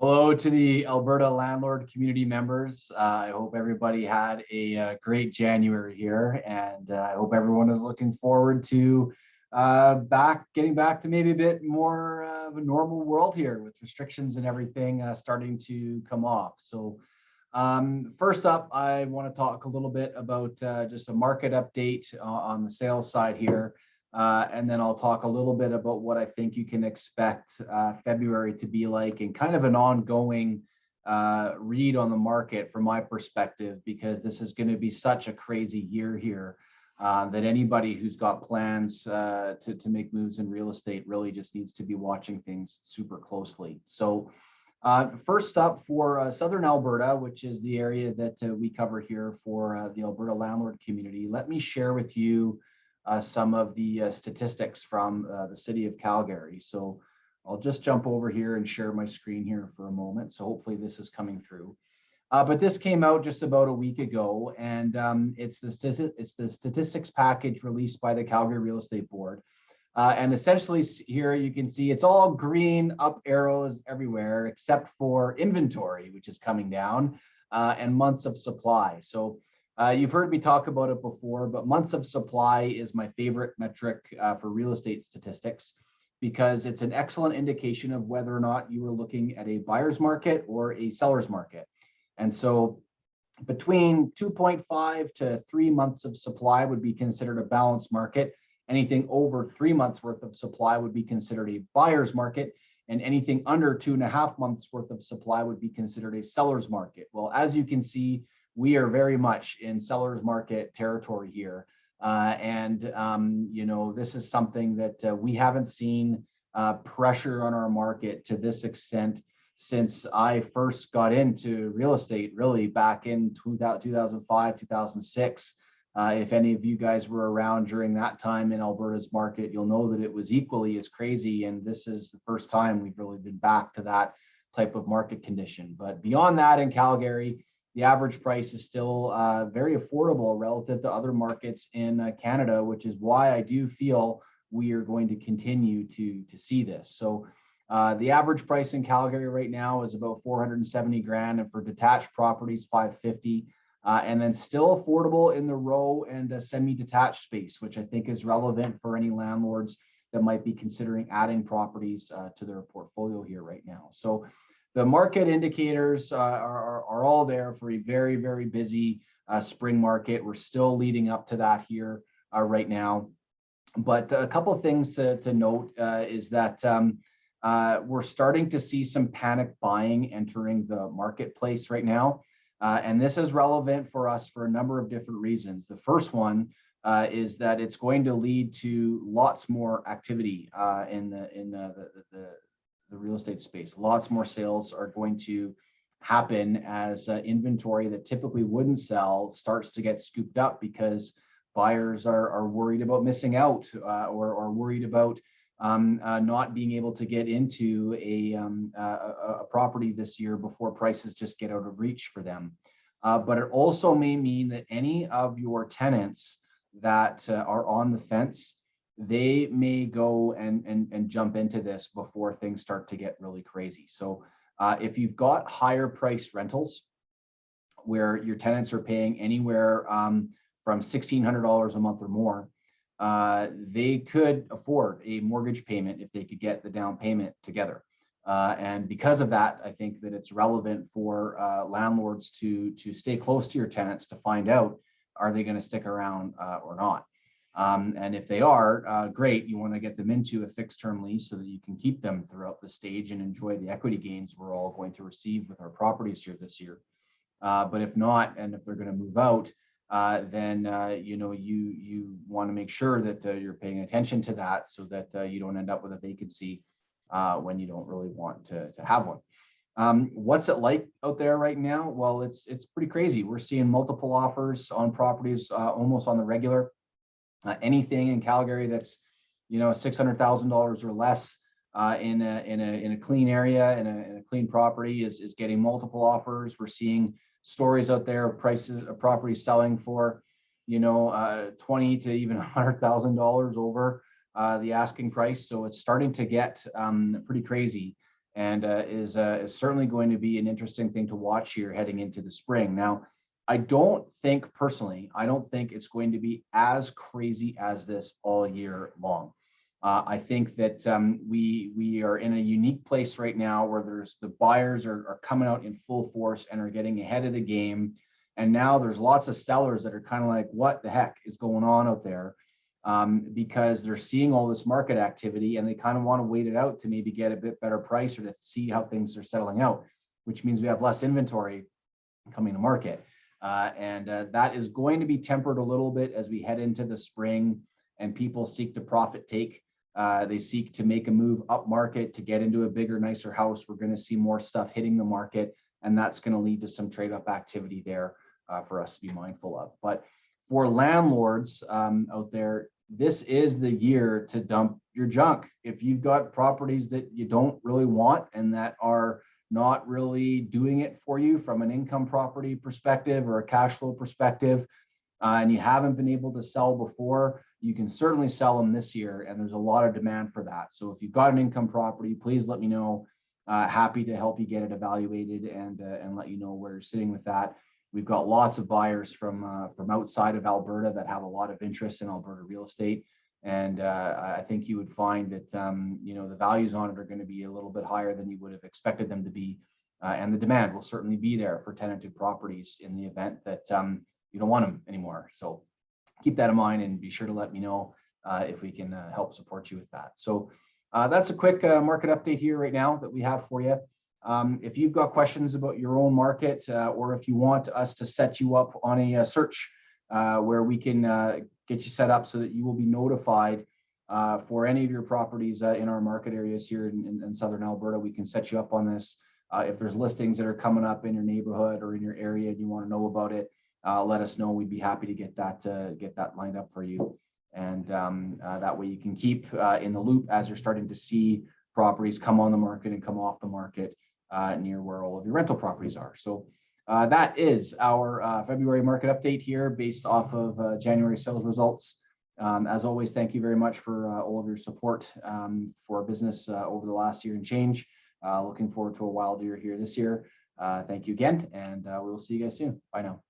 Hello to the Alberta landlord community members. I hope everybody had a great January here, and I hope everyone is looking forward to getting back to maybe a bit more of a normal world here with restrictions and everything starting to come off. So first up, I want to talk a little bit about just a market update on the sales side here. And then I'll talk a little bit about what I think you can expect February to be like, and kind of an ongoing read on the market from my perspective, because this is going to be such a crazy year here that anybody who's got plans to make moves in real estate really just needs to be watching things super closely. So first up for Southern Alberta, which is the area that we cover here for the Alberta landlord community, let me share with you some of the statistics from the city of Calgary. So I'll just jump over here and share my screen here for a moment. So hopefully this is coming through. But this came out just about a week ago, and it's the statistics package released by the Calgary Real Estate Board. And essentially here you can see it's all green, up arrows everywhere, except for inventory, which is coming down, and months of supply. So you've heard me talk about it before, but months of supply is my favorite metric for real estate statistics, because it's an excellent indication of whether or not you are looking at a buyer's market or a seller's market. And so between 2.5 to 3 months of supply would be considered a balanced market. Anything over 3 months worth of supply would be considered a buyer's market, and anything under 2.5 months worth of supply would be considered a seller's market. Well, as you can see, we are very much in seller's market territory here. You know, this is something that we haven't seen pressure on our market to this extent since I first got into real estate, really back in 2005, 2006. If any of you guys were around during that time in Alberta's market, you'll know that it was equally as crazy. And this is the first time we've really been back to that type of market condition. But beyond that, in Calgary, the average price is still very affordable relative to other markets in Canada, which is why I do feel we are going to continue to see this. So the average price in Calgary right now is about 470 grand, and for detached properties, 550. And then still affordable in the row and semi-detached space, which I think is relevant for any landlords that might be considering adding properties to their portfolio here right now. So the market indicators are all there for a very, very busy spring market. We're still leading up to that here right now. But a couple of things to note is that we're starting to see some panic buying entering the marketplace right now. And this is relevant for us for a number of different reasons. The first one is that it's going to lead to lots more activity in the real estate space. Lots more sales are going to happen as inventory that typically wouldn't sell starts to get scooped up, because buyers are worried about missing out or worried about not being able to get into a property this year before prices just get out of reach for them. But it also may mean that any of your tenants that are on the fence, they may go and jump into this before things start to get really crazy. So if you've got higher priced rentals where your tenants are paying anywhere from $1,600 a month or more, they could afford a mortgage payment if they could get the down payment together. And because of that, I think that it's relevant for landlords to stay close to your tenants to find out, are they going to stick around or not? And if they are, great, you want to get them into a fixed term lease so that you can keep them throughout the stage and enjoy the equity gains we're all going to receive with our properties here this year. But if not, and if they're going to move out, then you know, you want to make sure that you're paying attention to that, so that you don't end up with a vacancy when you don't really want to have one. What's it like out there right now? Well, it's pretty crazy. We're seeing multiple offers on properties almost on the regular. Anything in Calgary that's, you know, $600,000 or less in a clean area, in a clean property is getting multiple offers. We're seeing stories out there of prices of properties selling for, you know, $20,000 to even $100,000 over the asking price. So it's starting to get pretty crazy. and is certainly going to be an interesting thing to watch here heading into the spring. Now, I don't think personally, I don't think it's going to be as crazy as this all year long. I think that we are in a unique place right now where the buyers are coming out in full force and are getting ahead of the game. And now there's lots of sellers that are kind of like, what the heck is going on out there? Because they're seeing all this market activity and they kind of want to wait it out to maybe get a bit better price or to see how things are settling out, which means we have less inventory coming to market. And that is going to be tempered a little bit as we head into the spring and people seek to profit take. They seek to make a move up market to get into a bigger, nicer house. We're going to see more stuff hitting the market, and that's going to lead to some trade up activity there for us to be mindful of. But for landlords out there, this is the year to dump your junk. If you've got properties that you don't really want and that are not really doing it for you from an income property perspective or a cash flow perspective, and you haven't been able to sell before, you can certainly sell them this year, and there's a lot of demand for that. So if you've got an income property, please let me know. Happy to help you get it evaluated and let you know where you're sitting with that. We've got lots of buyers from outside of Alberta that have a lot of interest in Alberta real estate, and I think you would find that the values on it are going to be a little bit higher than you would have expected them to be, and the demand will certainly be there for tenanted properties in the event that you don't want them anymore. So keep that in mind and be sure to let me know if we can help support you with that. So that's a quick market update here right now that we have for you. If you've got questions about your own market or if you want us to set you up on a search where we can get you set up so that you will be notified for any of your properties in our market areas here in Southern Alberta, we can set you up on this. If there's listings that are coming up in your neighborhood or in your area and you want to know about it, let us know. We'd be happy to get that lined up for you. And that way you can keep in the loop as you're starting to see properties come on the market and come off the market near where all of your rental properties are. So that is our February market update here based off of January sales results. As always, thank you very much for all of your support for our business over the last year and change. Looking forward to a wild year here this year. Thank you again, and we will see you guys soon. Bye now.